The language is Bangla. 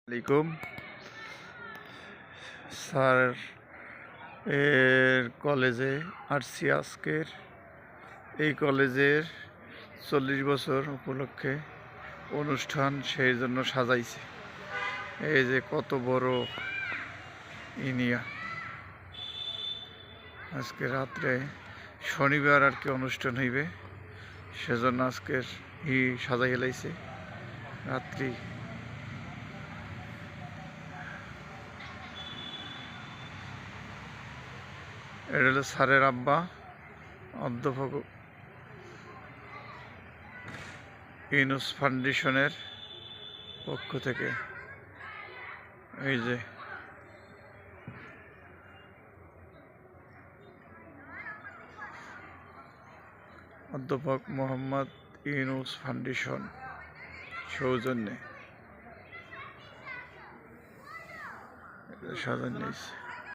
আলাইকুম স্যার এর কলেজে আসছি আজকের এই কলেজের 40 বছর উপলক্ষে অনুষ্ঠান সেই জন্য সাজাইছে। এই যে কত বড় ইনিয়া আজকে রাত্রে শনিবার আর কি অনুষ্ঠান হইবে, সেজন্য আজকের সাজাই হেলাইছে রাত্রি। এটা হলো স্যারের আব্বা, অধ্যাপক ইউনুস ফাউন্ডেশনের পক্ষ থেকে। এই যে অধ্যাপক মোহাম্মদ ইউনুস ফাউন্ডেশন সৌজন্যে সাজানো হয়েছে।